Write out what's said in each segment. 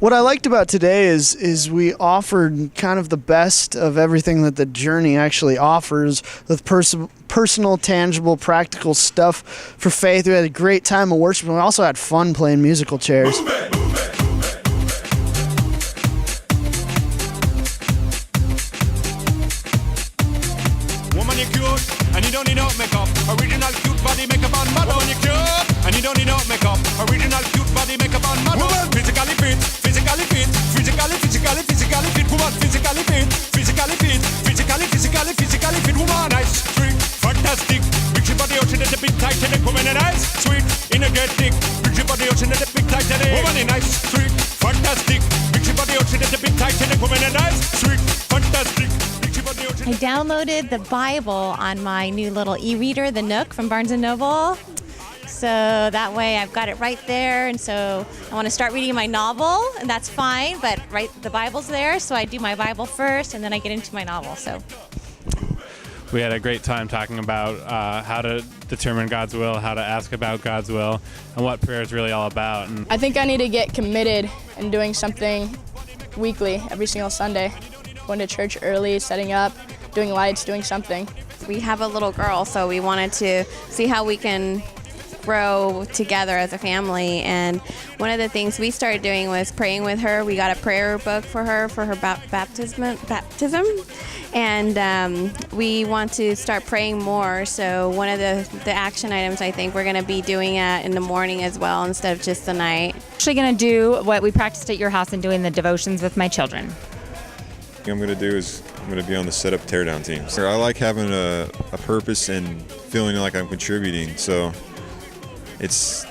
What I liked about today is we offered kind of the best of everything that the journey actually offers with personal, tangible, practical stuff for faith. We had a great time of worship, and we also had fun playing musical chairs. Woman, you cute, and you don't need no makeup. Original cute body makeup on model. Woman, you cute, and you don't need no makeup. Original cute body makeup on model. Woman, physically fit, physically fit, physically fit. Woman, physically fit, physically fit. Woman, nice, sweet, fantastic. Big ship body ocean and the big Titanic. Woman, nice, sweet, energetic. Big ship body ocean and the big Titanic. Woman, nice, sweet, fantastic. Big ship body ocean and the big Titanic. Woman, nice, sweet, fantastic. I downloaded the Bible on my new little e-reader, the Nook from Barnes & Noble. So that way I've got it right there, and so I want to start reading my novel, and that's fine, but the Bible's there, so I do my Bible first, and then I get into my novel. So we had a great time talking about how to determine God's will, how to ask about God's will, and what prayer is really all about. And I think I need to get committed in doing something weekly, every single Sunday. Going to church early, setting up, doing lights, doing something. We have a little girl, so we wanted to see how we can grow together as a family. And one of the things we started doing was praying with her. We got a prayer book for her baptism. And we want to start praying more. So one of the action items, I think we're going to be doing it in the morning as well instead of just the night. Actually going to do what we practiced at your house and doing the devotions with my children. I'm going to do is I'm going to be on the setup teardown team. So I like having a purpose and feeling like I'm contributing. So it's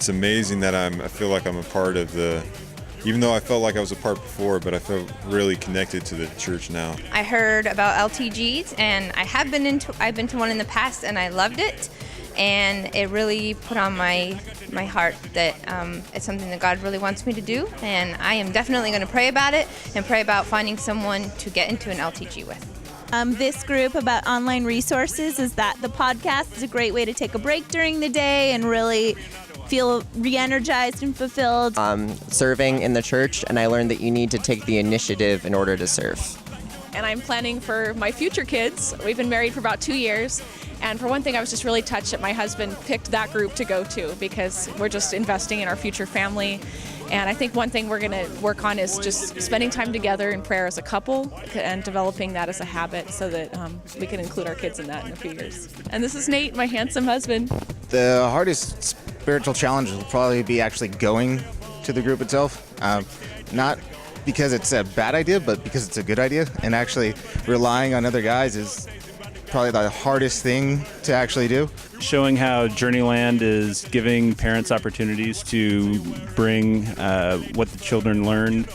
amazing that I feel like I'm a part of even though I felt like I was a part before, but I feel really connected to the church now. I heard about LTGs, and I've been to one in the past, and I loved it. And it really put on my heart that it's something that God really wants me to do. And I am definitely going to pray about it and pray about finding someone to get into an LTG with. This group about online resources is that the podcast is a great way to take a break during the day and really feel re-energized and fulfilled. Serving in the church, and I learned that you need to take the initiative in order to serve. And I'm planning for my future kids. We've been married for about 2 years. And for one thing, I was just really touched that my husband picked that group to go to because we're just investing in our future family. And I think one thing we're going to work on is just spending time together in prayer as a couple and developing that as a habit so that we can include our kids in that in a few years. And this is Nate, my handsome husband. The hardest spiritual challenge will probably be actually going to the group itself. Not because it's a bad idea, but because it's a good idea. And actually relying on other guys is probably the hardest thing to actually do. Showing how Journeyland is giving parents opportunities to bring what the children learned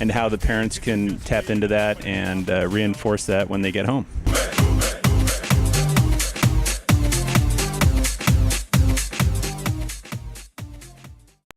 and how the parents can tap into that and reinforce that when they get home.